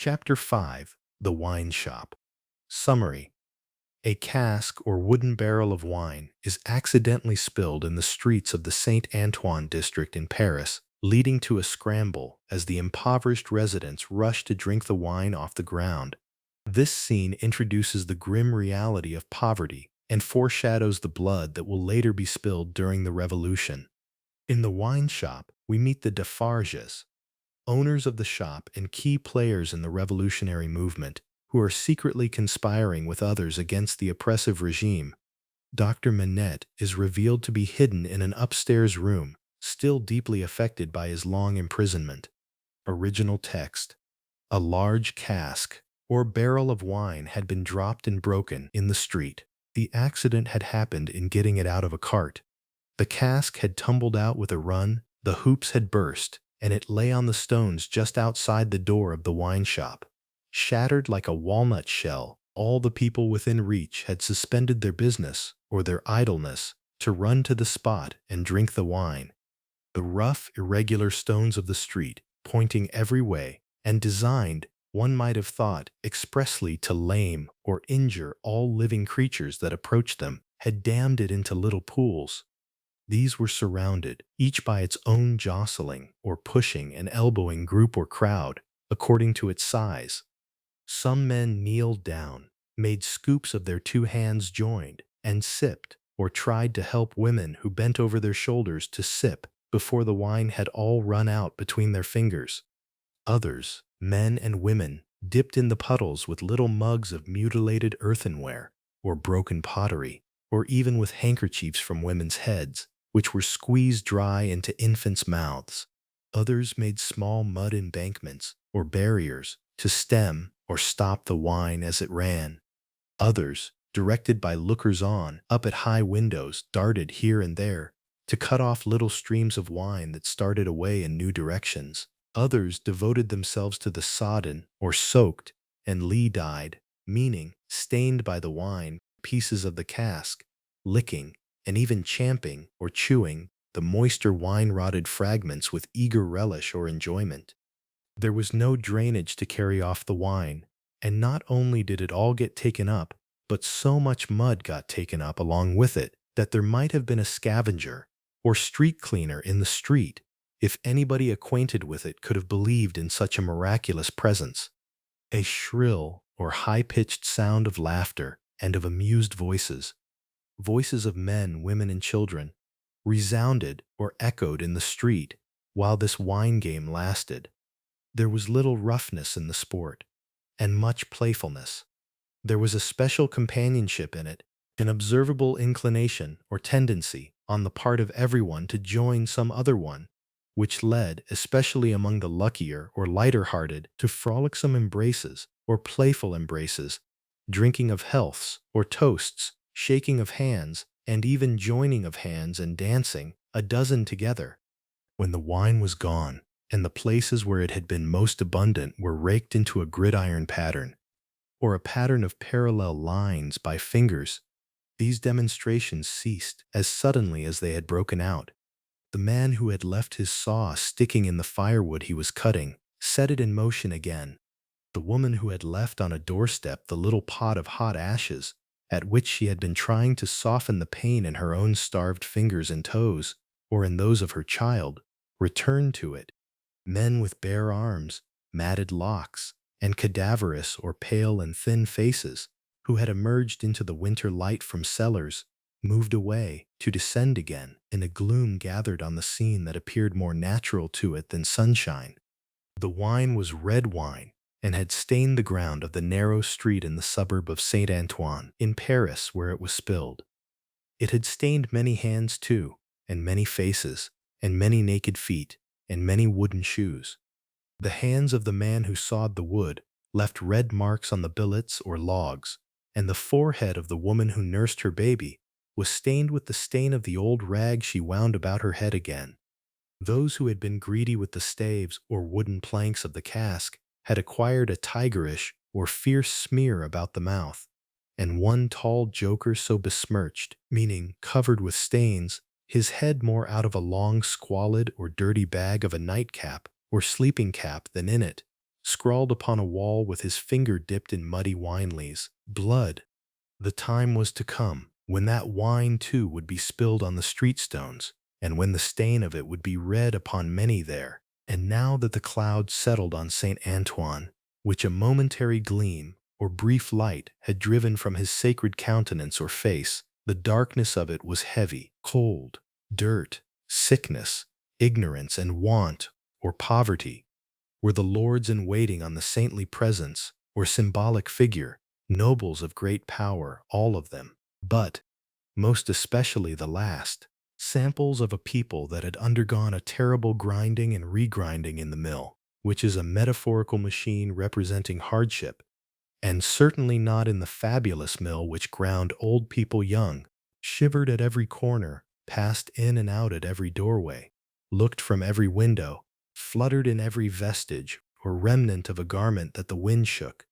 Chapter 5. The Wine Shop. Summary. A cask or wooden barrel of wine is accidentally spilled in the streets of the Saint Antoine district in Paris, leading to a scramble as the impoverished residents rush to drink the wine off the ground. This scene introduces the grim reality of poverty and foreshadows the blood that will later be spilled during the revolution. In the wine shop, we meet the Defarges, owners of the shop and key players in the revolutionary movement, who are secretly conspiring with others against the oppressive regime. Dr. Manette is revealed to be hidden in an upstairs room, still deeply affected by his long imprisonment. Original text. A large cask, or barrel of wine, had been dropped and broken in the street. The accident had happened in getting it out of a cart. The cask had tumbled out with a run, the hoops had burst, and it lay on the stones just outside the door of the wine shop. Shattered like a walnut shell, all the people within reach had suspended their business or their idleness to run to the spot and drink the wine. The rough, irregular stones of the street, pointing every way, and designed, one might have thought, expressly to lame or injure all living creatures that approached them, had dammed it into little pools. These were surrounded, each by its own jostling or pushing and elbowing group or crowd, according to its size. Some men kneeled down, made scoops of their two hands joined, and sipped, or tried to help women who bent over their shoulders to sip before the wine had all run out between their fingers. Others, men and women, dipped in the puddles with little mugs of mutilated earthenware, or broken pottery, or even with handkerchiefs from women's heads, which were squeezed dry into infants' mouths. Others made small mud embankments, or barriers, to stem or stop the wine as it ran. Others, directed by lookers-on up at high windows, darted here and there to cut off little streams of wine that started away in new directions. Others devoted themselves to the sodden or soaked and lee-dyed, meaning stained by the wine, pieces of the cask, licking and even champing or chewing the moister wine-rotted fragments with eager relish or enjoyment. There was no drainage to carry off the wine, and not only did it all get taken up, but so much mud got taken up along with it that there might have been a scavenger or street cleaner in the street if anybody acquainted with it could have believed in such a miraculous presence. A shrill or high-pitched sound of laughter and of amused voices, voices of men, women, and children, resounded or echoed in the street while this wine game lasted. There was little roughness in the sport, and much playfulness. There was a special companionship in it, an observable inclination or tendency on the part of everyone to join some other one, which led, especially among the luckier or lighter-hearted, to frolicsome embraces or playful embraces, drinking of healths or toasts, shaking of hands, and even joining of hands and dancing, a dozen together. When the wine was gone, and the places where it had been most abundant were raked into a gridiron pattern, or a pattern of parallel lines by fingers, these demonstrations ceased as suddenly as they had broken out. The man who had left his saw sticking in the firewood he was cutting set it in motion again. The woman who had left on a doorstep the little pot of hot ashes, at which she had been trying to soften the pain in her own starved fingers and toes, or in those of her child, returned to it. Men with bare arms, matted locks, and cadaverous or pale and thin faces, who had emerged into the winter light from cellars, moved away to descend again in a gloom gathered on the scene that appeared more natural to it than sunshine. The wine was red wine, and had stained the ground of the narrow street in the suburb of Saint Antoine, in Paris, where it was spilled. It had stained many hands too, and many faces, and many naked feet, and many wooden shoes. The hands of the man who sawed the wood left red marks on the billets or logs, and the forehead of the woman who nursed her baby was stained with the stain of the old rag she wound about her head again. Those who had been greedy with the staves or wooden planks of the cask had acquired a tigerish or fierce smear about the mouth, and one tall joker so besmirched, meaning covered with stains, his head more out of a long squalid or dirty bag of a nightcap or sleeping cap than in it, scrawled upon a wall with his finger dipped in muddy wine lees. Blood. The time was to come when that wine too would be spilled on the street stones, and when the stain of it would be read upon many there. And now that the cloud settled on Saint Antoine, which a momentary gleam or brief light had driven from his sacred countenance or face, the darkness of it was heavy, cold, dirt, sickness, ignorance, and want or poverty were the lords in waiting on the saintly presence or symbolic figure, nobles of great power, all of them, but most especially the last, samples of a people that had undergone a terrible grinding and regrinding in the mill, which is a metaphorical machine representing hardship, and certainly not in the fabulous mill which ground old people young, shivered at every corner, passed in and out at every doorway, looked from every window, fluttered in every vestige or remnant of a garment that the wind shook.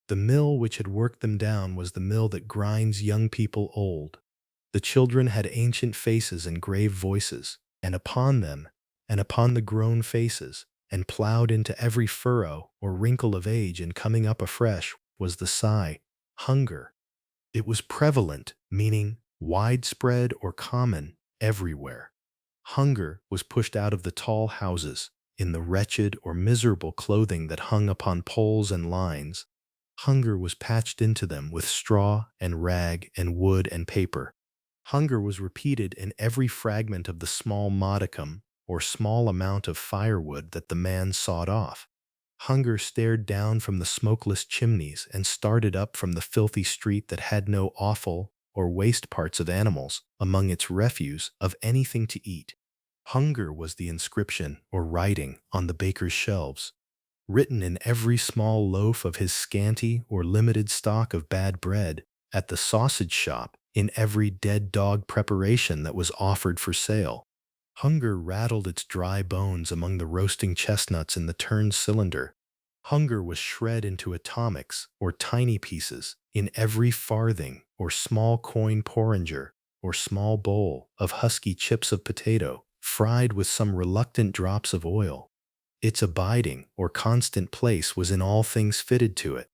The mill which had worked them down was the mill that grinds young people old. The children had ancient faces and grave voices, and upon them, and upon the grown faces, and plowed into every furrow or wrinkle of age and coming up afresh, was the sigh, hunger. It was prevalent, meaning widespread or common, everywhere. Hunger was pushed out of the tall houses, in the wretched or miserable clothing that hung upon poles and lines. Hunger was patched into them with straw and rag and wood and paper. Hunger was repeated in every fragment of the small modicum or small amount of firewood that the man sawed off. Hunger stared down from the smokeless chimneys and started up from the filthy street that had no offal or waste parts of animals among its refuse of anything to eat. Hunger was the inscription or writing on the baker's shelves, written in every small loaf of his scanty or limited stock of bad bread, at the sausage shop, in every dead dog preparation that was offered for sale. Hunger rattled its dry bones among the roasting chestnuts in the turned cylinder. Hunger was shred into atomics or tiny pieces in every farthing or small coin porringer or small bowl of husky chips of potato, fried with some reluctant drops of oil. Its abiding or constant place was in all things fitted to it,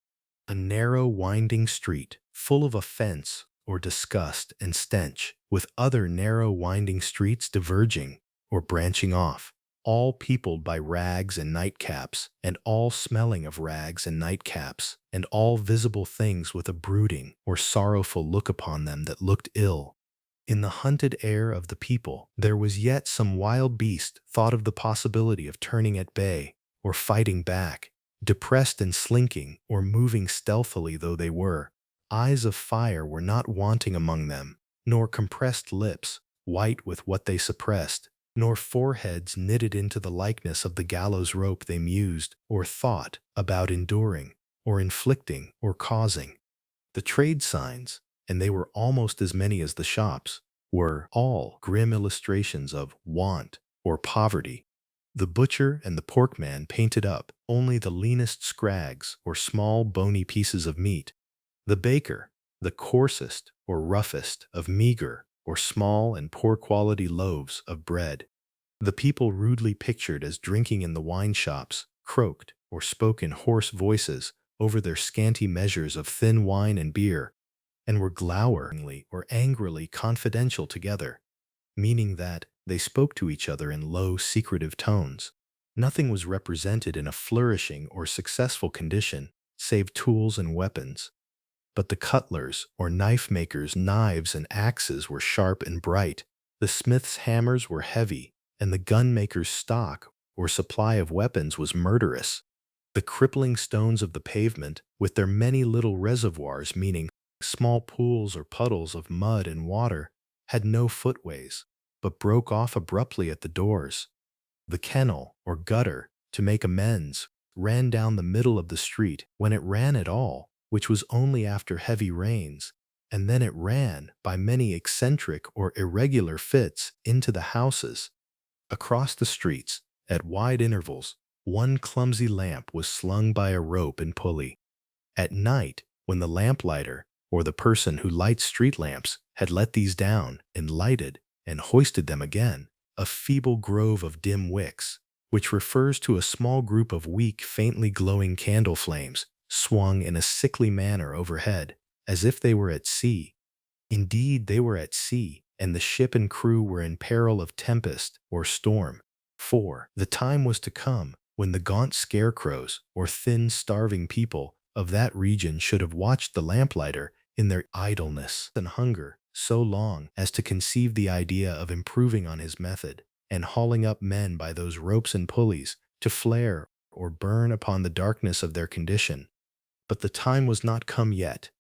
a narrow winding street, full of offense or disgust and stench, with other narrow winding streets diverging or branching off, all peopled by rags and nightcaps, and all smelling of rags and nightcaps, and all visible things with a brooding or sorrowful look upon them that looked ill. In the hunted air of the people, there was yet some wild beast thought of the possibility of turning at bay or fighting back, depressed and slinking or moving stealthily though they were. Eyes of fire were not wanting among them, nor compressed lips, white with what they suppressed, nor foreheads knitted into the likeness of the gallows rope they mused or thought about enduring, or inflicting, or causing. The trade signs, and they were almost as many as the shops, were all grim illustrations of want or poverty. The butcher and the porkman painted up only the leanest scrags or small bony pieces of meat. The baker, the coarsest or roughest of meager or small and poor quality loaves of bread. The people rudely pictured as drinking in the wine shops, croaked or spoke in hoarse voices over their scanty measures of thin wine and beer, and were gloweringly or angrily confidential together, meaning that they spoke to each other in low, secretive tones. Nothing was represented in a flourishing or successful condition, save tools and weapons. But the cutlers or knife makers' knives and axes were sharp and bright, the smiths' hammers were heavy, and the gun-maker's stock or supply of weapons was murderous. The crippling stones of the pavement, with their many little reservoirs, meaning small pools or puddles of mud and water, had no footways, but broke off abruptly at the doors. The kennel or gutter, to make amends, ran down the middle of the street, when it ran at all, which was only after heavy rains, and then it ran, by many eccentric or irregular fits, into the houses. Across the streets, at wide intervals, one clumsy lamp was slung by a rope and pulley. At night, when the lamplighter, or the person who lights street lamps, had let these down and lighted and hoisted them again, a feeble grove of dim wicks, which refers to a small group of weak, faintly glowing candle flames swung in a sickly manner overhead, as if they were at sea. Indeed, they were at sea, and the ship and crew were in peril of tempest or storm. For the time was to come when the gaunt scarecrows, or thin, starving people of that region should have watched the lamplighter in their idleness and hunger so long as to conceive the idea of improving on his method, and hauling up men by those ropes and pulleys to flare or burn upon the darkness of their condition. But the time was not come yet,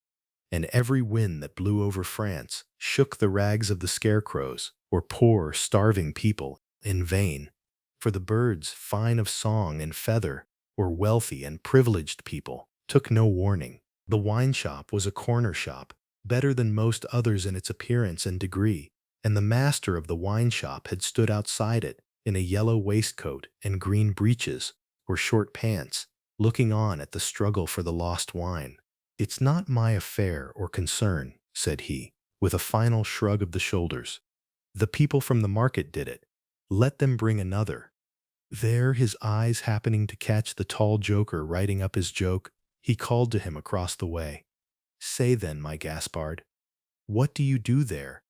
and every wind that blew over France shook the rags of the scarecrows, or poor, starving people, in vain. For the birds, fine of song and feather, or wealthy and privileged people, took no warning. The wine shop was a corner shop, better than most others in its appearance and degree, and the master of the wine shop had stood outside it in a yellow waistcoat and green breeches, or short pants, looking on at the struggle for the lost wine. "It's not my affair or concern," said he, with a final shrug of the shoulders. "The people from the market did it. Let them bring another." There, his eyes happening to catch the tall joker writing up his joke, he called to him across the way. "Say then, my Gaspard, what do you do there?"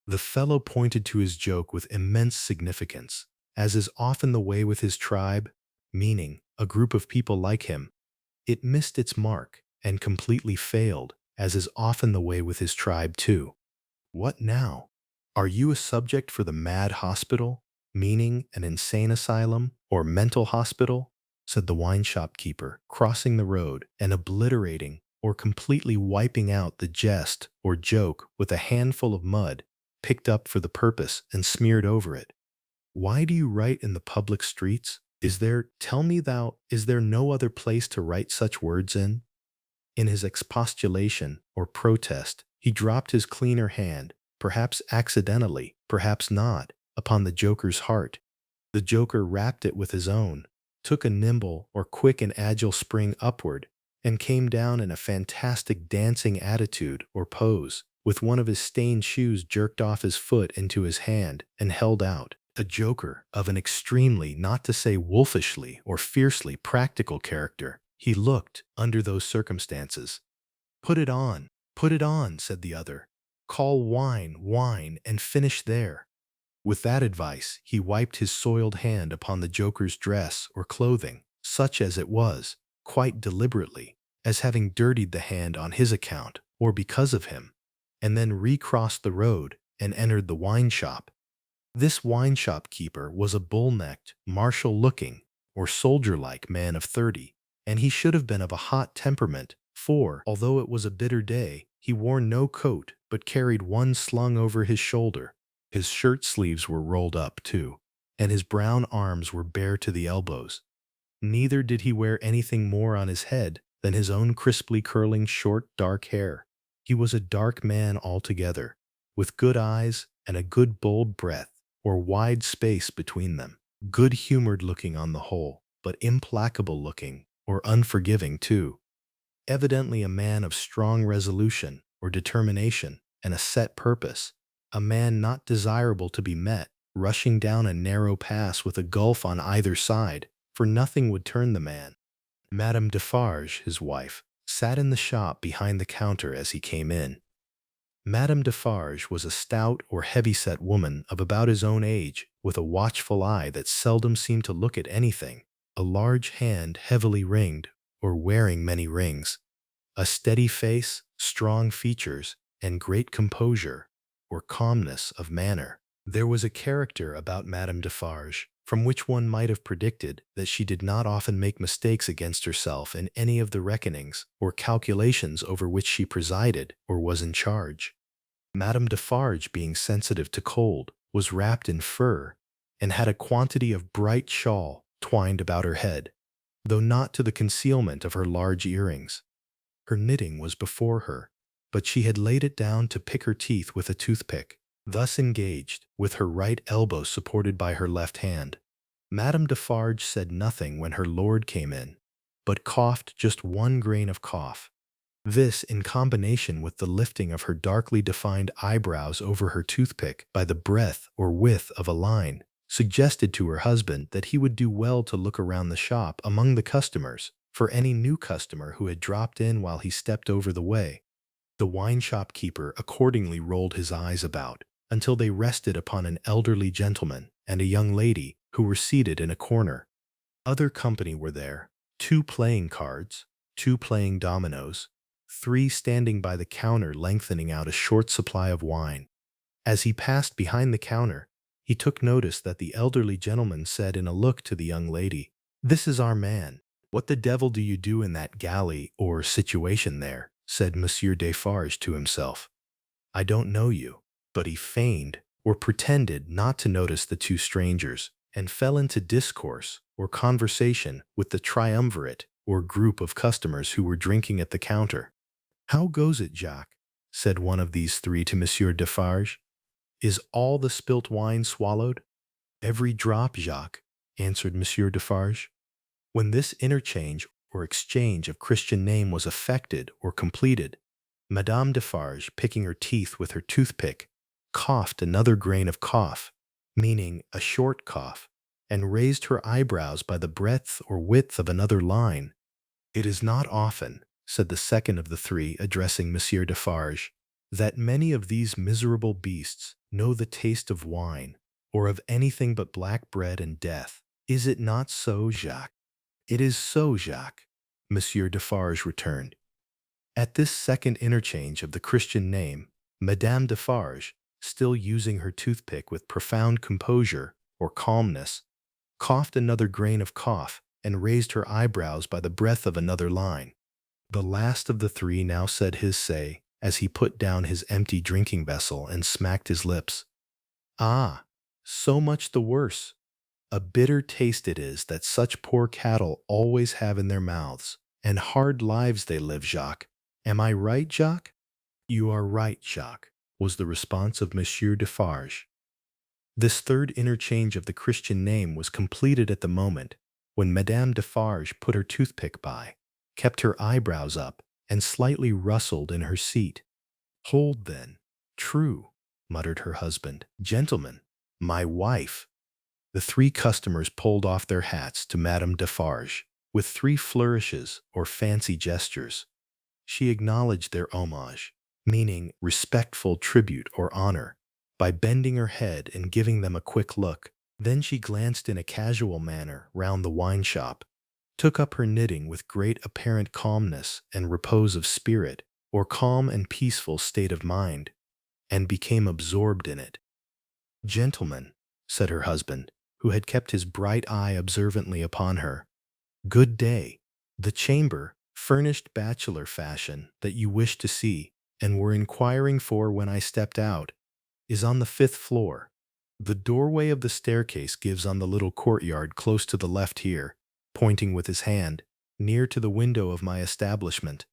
The fellow pointed to his joke with immense significance, as is often the way with his tribe, meaning a group of people like him. It missed its mark and completely failed, as is often the way with his tribe too. "What now? Are you a subject for the mad hospital, meaning an insane asylum or mental hospital?" said the wine shop keeper, crossing the road and obliterating or completely wiping out the jest or joke with a handful of mud picked up for the purpose and smeared over it. "Why do you write in the public streets? Is there no other place to write such words in?" In his expostulation or protest, he dropped his cleaner hand, perhaps accidentally, perhaps not, upon the joker's heart. The joker rapped it with his own, took a nimble or quick and agile spring upward, and came down in a fantastic dancing attitude or pose, with one of his stained shoes jerked off his foot into his hand and held out. A joker of an extremely, not to say wolfishly or fiercely practical character, he looked under those circumstances. Put it on," said the other. "Call wine, wine, and finish there." With that advice, he wiped his soiled hand upon the joker's dress or clothing, such as it was, quite deliberately, as having dirtied the hand on his account or because of him, and then recrossed the road and entered the wine shop. This wine shop keeper was a bull-necked, martial-looking, or soldier-like man of 30, and he should have been of a hot temperament, for, although it was a bitter day, he wore no coat but carried one slung over his shoulder. His shirt sleeves were rolled up, too, and his brown arms were bare to the elbows. Neither did he wear anything more on his head than his own crisply curling short dark hair. He was a dark man altogether, with good eyes and a good bold breadth, or wide space between them, good-humored looking on the whole, but implacable looking, or unforgiving too. Evidently a man of strong resolution or determination and a set purpose, a man not desirable to be met, rushing down a narrow pass with a gulf on either side, for nothing would turn the man. Madame Defarge, his wife, sat in the shop behind the counter as he came in. Madame Defarge was a stout or heavy-set woman of about his own age, with a watchful eye that seldom seemed to look at anything, a large hand heavily ringed, or wearing many rings, a steady face, strong features, and great composure, or calmness of manner. There was a character about Madame Defarge from which one might have predicted that she did not often make mistakes against herself in any of the reckonings or calculations over which she presided or was in charge. Madame Defarge, being sensitive to cold, was wrapped in fur, and had a quantity of bright shawl twined about her head, though not to the concealment of her large earrings. Her knitting was before her, but she had laid it down to pick her teeth with a toothpick, thus engaged, with her right elbow supported by her left hand. Madame Defarge said nothing when her lord came in, but coughed just one grain of cough. This, in combination with the lifting of her darkly defined eyebrows over her toothpick by the breadth or width of a line, suggested to her husband that he would do well to look around the shop among the customers for any new customer who had dropped in while he stepped over the way. The wine shop keeper accordingly rolled his eyes about until they rested upon an elderly gentleman and a young lady who were seated in a corner. Other company were there, 2 playing cards, 2 playing dominoes, 3 standing by the counter lengthening out a short supply of wine. As he passed behind the counter, he took notice that the elderly gentleman said in a look to the young lady, "This is our man. What the devil do you do in that galley or situation there?" said Monsieur Defarge to himself. "I don't know you." But he feigned or pretended not to notice the 2 strangers, and fell into discourse or conversation with the triumvirate or group of customers who were drinking at the counter. "How goes it, Jacques?" said one of these 3 to Monsieur Defarge. "Is all the spilt wine swallowed?" "Every drop, Jacques," answered Monsieur Defarge. When this interchange or exchange of Christian name was effected or completed, Madame Defarge, picking her teeth with her toothpick, coughed another grain of cough, meaning a short cough, and raised her eyebrows by the breadth or width of another line. "It is not often," said the second of the 3, addressing Monsieur Defarge, "that many of these miserable beasts know the taste of wine, or of anything but black bread and death. Is it not so, Jacques?" "It is so, Jacques," Monsieur Defarge returned. At this second interchange of the Christian name, Madame Defarge, still using her toothpick with profound composure or calmness, coughed another grain of cough and raised her eyebrows by the breadth of another line. The last of the 3 now said his say as he put down his empty drinking vessel and smacked his lips. "Ah, so much the worse. A bitter taste it is that such poor cattle always have in their mouths, and hard lives they live, Jacques. Am I right, Jacques?" "You are right, Jacques," was the response of Monsieur Defarge. This third interchange of the Christian name was completed at the moment when Madame Defarge put her toothpick by, kept her eyebrows up, and slightly rustled in her seat. "Hold, then. True," muttered her husband. "Gentlemen, my wife." The 3 customers pulled off their hats to Madame Defarge with 3 flourishes or fancy gestures. She acknowledged their homage, meaning respectful tribute or honor, by bending her head and giving them a quick look. Then she glanced in a casual manner round the wine shop, took up her knitting with great apparent calmness and repose of spirit, or calm and peaceful state of mind, and became absorbed in it. "Gentlemen," said her husband, who had kept his bright eye observantly upon her, "good day. The chamber, furnished bachelor fashion, that you wished to see, and were inquiring for when I stepped out, is on the 5th floor. The doorway of the staircase gives on the little courtyard close to the left here," pointing with his hand, "near to the window of my establishment.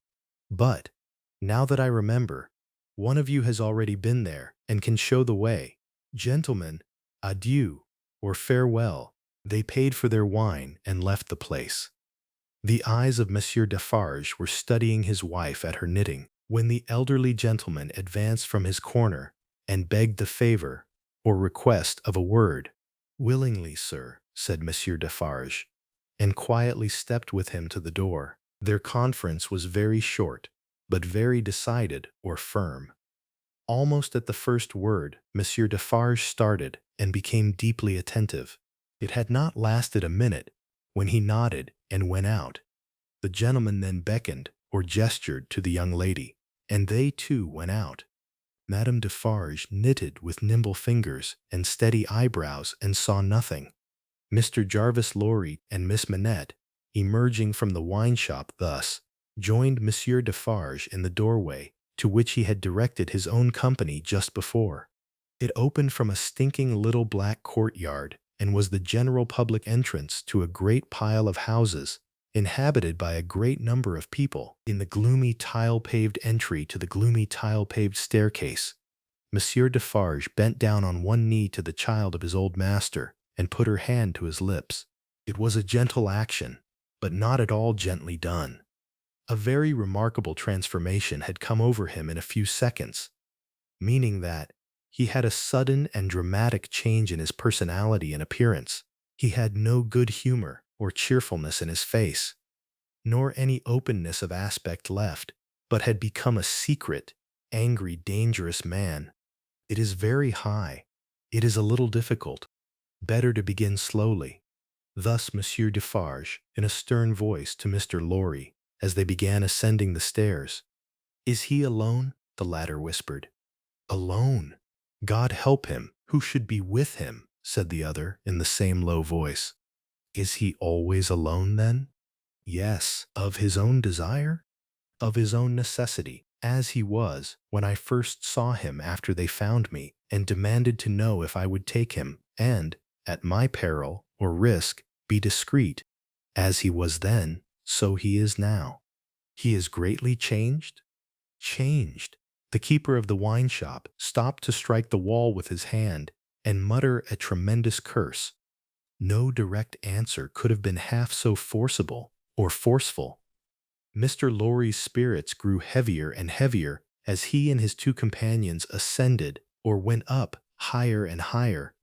But, now that I remember, one of you has already been there, and can show the way. Gentlemen, adieu, or farewell." They paid for their wine and left the place. The eyes of Monsieur Defarge were studying his wife at her knitting, when the elderly gentleman advanced from his corner and begged the favor or request of a word. "Willingly, sir," said Monsieur Defarge, and quietly stepped with him to the door. Their conference was very short, but very decided or firm. Almost at the first word, Monsieur Defarge started and became deeply attentive. It had not lasted a minute when he nodded and went out. The gentleman then beckoned or gestured to the young lady, and they too went out. Madame Defarge knitted with nimble fingers and steady eyebrows and saw nothing. Mr. Jarvis Lorry and Miss Manette, emerging from the wine shop thus, joined Monsieur Defarge in the doorway to which he had directed his own company just before. It opened from a stinking little black courtyard, and was the general public entrance to a great pile of houses, inhabited by a great number of people. In the gloomy tile-paved entry to the gloomy tile-paved staircase, Monsieur Defarge bent down on one knee to the child of his old master, and put her hand to his lips. It was a gentle action, but not at all gently done. A very remarkable transformation had come over him in a few seconds, meaning that He had a sudden and dramatic change in his personality and appearance. He had no good humor or cheerfulness in his face, nor any openness of aspect left, but had become a secret, angry, dangerous man. It is very high. It is a little difficult. Better to begin slowly. Thus Monsieur Defarge, in a stern voice to Mr. Lorry, as they began ascending the stairs. Is he alone? The latter whispered. Alone? God help him. Who should be with him? Said the other in the same low voice. Is he always alone then? Yes. Of his own desire? Of his own necessity, as he was when I first saw him after they found me and demanded to know if I would take him, and, at my peril or risk, be discreet. As he was then, so he is now. He is greatly changed? Changed. The keeper of the wine shop stopped to strike the wall with his hand and mutter a tremendous curse. No direct answer could have been half so forcible or forceful. Mr. Lorry's spirits grew heavier and heavier as he and his two companions ascended or went up higher and higher.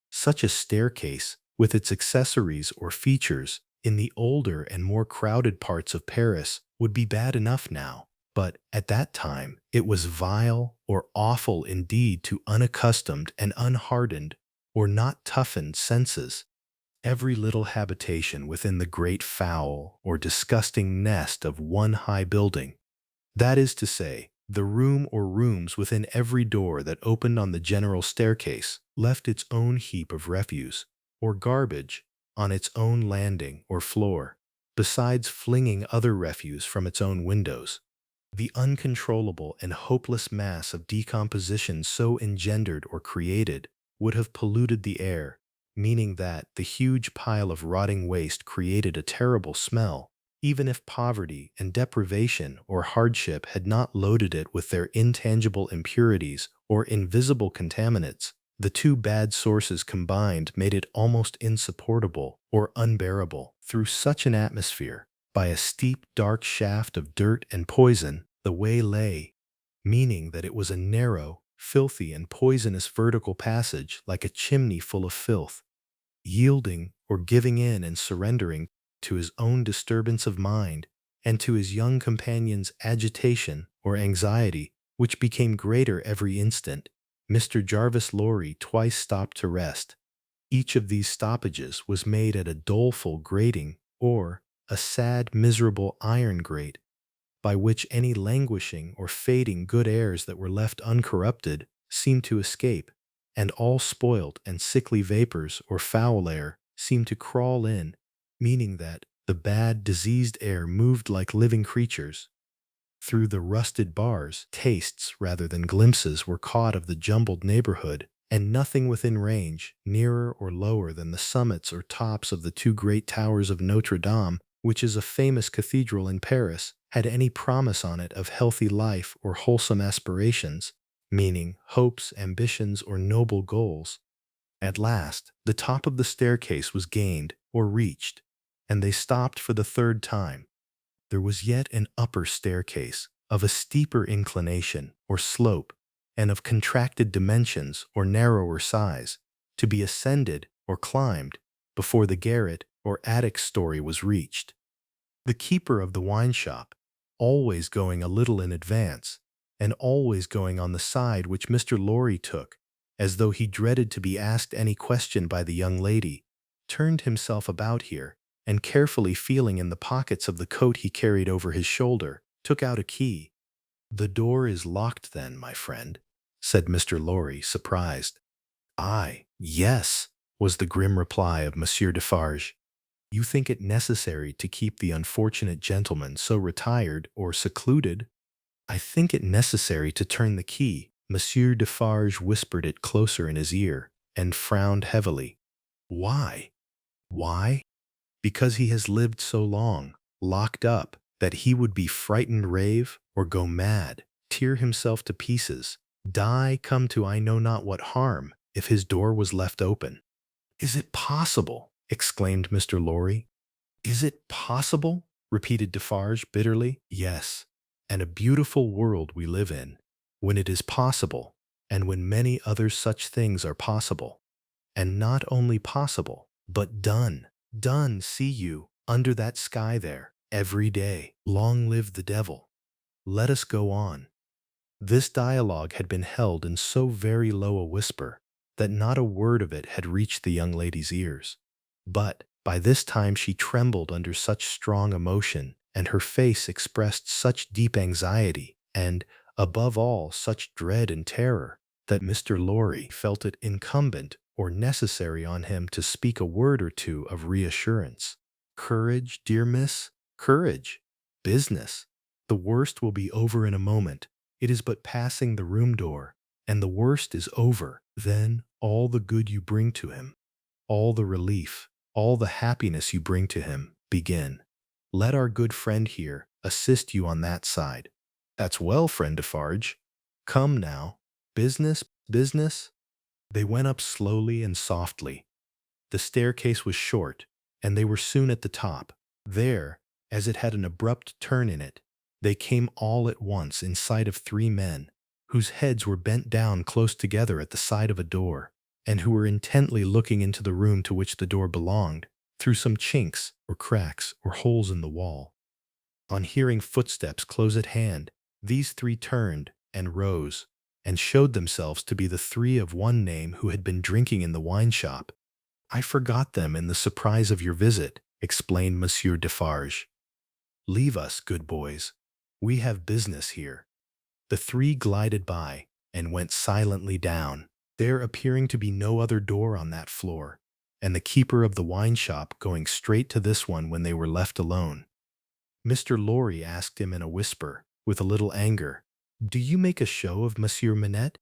Such a staircase, with its accessories or features, in the older and more crowded parts of Paris would be bad enough now, but at that time it was vile or awful indeed to unaccustomed and unhardened or not toughened senses. Every little habitation within the great foul or disgusting nest of one high building, that is to say, the room or rooms within every door that opened on the general staircase, left its own heap of refuse or garbage on its own landing or floor, besides flinging other refuse from its own windows. The uncontrollable and hopeless mass of decomposition so engendered or created would have polluted the air, meaning that the huge pile of rotting waste created a terrible smell, even if poverty and deprivation or hardship had not loaded it with their intangible impurities or invisible contaminants. The two bad sources combined made it almost insupportable or unbearable. Through such an atmosphere, by a steep, dark shaft of dirt and poison, the way lay, meaning that it was a narrow, filthy, and poisonous vertical passage like a chimney full of filth. Yielding or giving in and surrendering to his own disturbance of mind and to his young companion's agitation or anxiety, which became greater every instant, Mr. Jarvis Lorry twice stopped to rest. Each of these stoppages was made at a doleful grating or a sad, miserable iron grate, by which any languishing or fading good airs that were left uncorrupted seemed to escape, and all spoilt and sickly vapors or foul air seemed to crawl in, meaning that the bad, diseased air moved like living creatures. Through the rusted bars, tastes rather than glimpses were caught of the jumbled neighborhood, and nothing within range, nearer or lower than the summits or tops of the two great towers of Notre Dame, which is a famous cathedral in Paris, had any promise on it of healthy life or wholesome aspirations, meaning hopes, ambitions, or noble goals. At last, the top of the staircase was gained or reached, and they stopped for the third time. There was yet an upper staircase, of a steeper inclination or slope, and of contracted dimensions or narrower size, to be ascended or climbed before the garret or attic story was reached. The keeper of the wine shop, always going a little in advance, and always going on the side which Mr. Lorry took, as though he dreaded to be asked any question by the young lady, turned himself about here, and carefully feeling in the pockets of the coat he carried over his shoulder, took out a key. "The door is locked then, my friend," said Mr. Lorry, surprised. "Aye, yes," was the grim reply of Monsieur Defarge. "You think it necessary to keep the unfortunate gentleman so retired or secluded?" "I think it necessary to turn the key." Monsieur Defarge whispered it closer in his ear, and frowned heavily. "Why?" "Why? Because he has lived so long, locked up, that he would be frightened rave, or go mad, tear himself to pieces, die, come to I know not what harm, if his door was left open." "Is it possible?" exclaimed Mr. Lorry. "Is it possible?" repeated Defarge bitterly. "Yes, and a beautiful world we live in, when it is possible. and when many other such things are possible. And not only possible, but done. Done, see you, under that sky there, every day. Long live the devil. Let us go on. This dialogue had been held in so very low a whisper that not a word of it had reached the young lady's ears. But by this time she trembled under such strong emotion, and her face expressed such deep anxiety, and, above all, such dread and terror, that Mr. Lorry felt it incumbent or necessary on him to speak a word or two of reassurance. Courage, dear miss, courage. Business. The worst will be over in a moment. It is but passing the room door, and the worst is over. Then all the good you bring to him, all the relief, all the happiness you bring to him, begin. Let our good friend here assist you on that side. That's well, friend Defarge. Come now. Business, business. They went up slowly and softly. The staircase was short, and they were soon at the top. There, as it had an abrupt turn in it, they came all at once in sight of three men, whose heads were bent down close together at the side of a door, and who were intently looking into the room to which the door belonged, through some chinks or cracks or holes in the wall. On hearing footsteps close at hand, these three turned and rose, and showed themselves to be the three of one name who had been drinking in the wine shop. I forgot them in the surprise of your visit, explained Monsieur Defarge. Leave us, good boys. We have business here. The three glided by and went silently down, there appearing to be no other door on that floor, and the keeper of the wine shop going straight to this one when they were left alone. Mr. Lorry asked him in a whisper, with a little anger, "Do you make a show of Monsieur Manette?"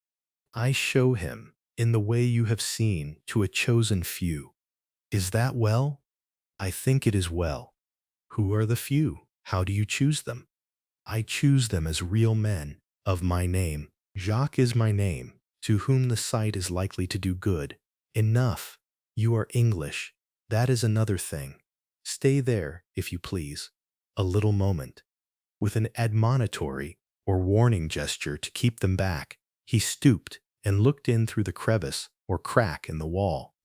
"I show him, in the way you have seen, to a chosen few." "Is that well?" "I think it is well." "Who are the few? How do you choose them?" "I choose them as real men, of my name. Jacques is my name, to whom the sight is likely to do good. Enough. You are English. That is another thing. Stay there, if you please. A little moment." With an admonitory or warning gesture to keep them back, he stooped and looked in through the crevice or crack in the wall.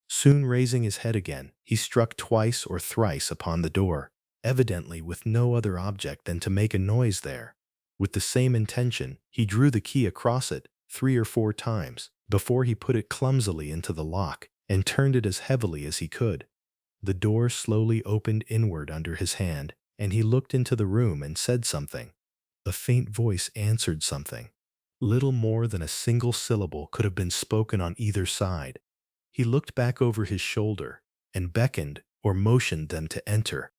Soon raising his head again, he struck twice or thrice upon the door, evidently with no other object than to make a noise there. With the same intention, he drew the key across it 3 or 4 times before he put it clumsily into the lock and turned it as heavily as he could. The door slowly opened inward under his hand, and he looked into the room and said something. A faint voice answered something. Little more than a single syllable could have been spoken on either side. He looked back over his shoulder and beckoned or motioned them to enter.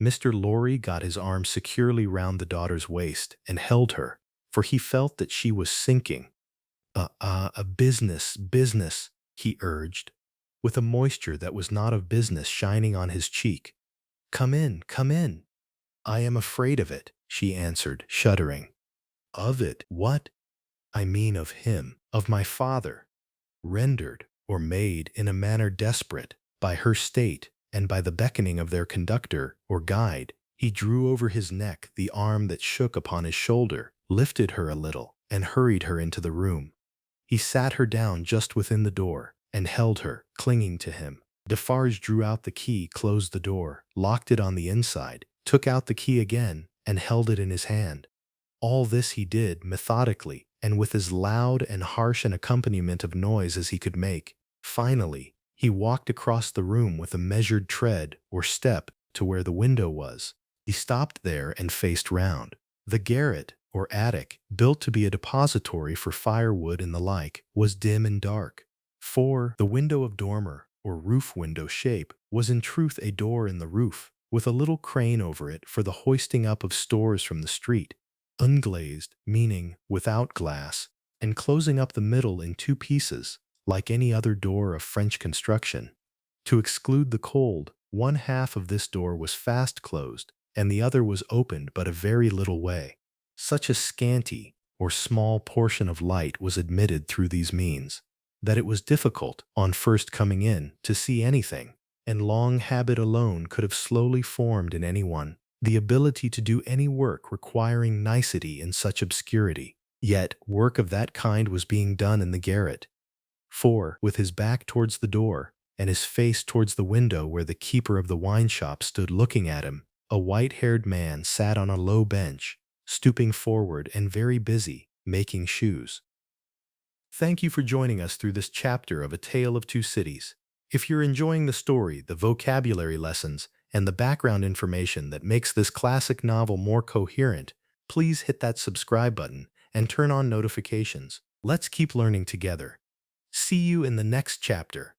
Mr. Lorry got his arm securely round the daughter's waist and held her, for he felt that she was sinking. Business, he urged, with a moisture that was not of business shining on his cheek. Come in, come in." "I am afraid of it," she answered, shuddering. "Of it? What?" "I mean of him, of my father." Rendered, or made in a manner desperate, by her state, and by the beckoning of their conductor, or guide, he drew over his neck the arm that shook upon his shoulder, lifted her a little, and hurried her into the room. He sat her down just within the door, and held her, clinging to him. Defarge drew out the key, closed the door, locked it on the inside, took out the key again, and held it in his hand. All this he did methodically, and with as loud and harsh an accompaniment of noise as he could make. Finally, he walked across the room with a measured tread or step to where the window was. He stopped there and faced round. The garret, or attic, built to be a depository for firewood and the like, was dim and dark. For the window of dormer, or roof window shape, was in truth a door in the roof, with a little crane over it for the hoisting up of stores from the street. Unglazed, meaning without glass, and closing up the middle in 2 pieces, like any other door of French construction. To exclude the cold, one half of this door was fast closed, and the other was opened but a very little way. Such a scanty or small portion of light was admitted through these means, that it was difficult, on first coming in, to see anything, and long habit alone could have slowly formed in anyone the ability to do any work requiring nicety in such obscurity. Yet work of that kind was being done in the garret. For, with his back towards the door, and his face towards the window where the keeper of the wine shop stood looking at him, a white-haired man sat on a low bench, stooping forward and very busy, making shoes. Thank you for joining us through this chapter of A Tale of Two Cities. If you're enjoying the story, the vocabulary lessons, and the background information that makes this classic novel more coherent, please hit that subscribe button and turn on notifications. Let's keep learning together. See you in the next chapter.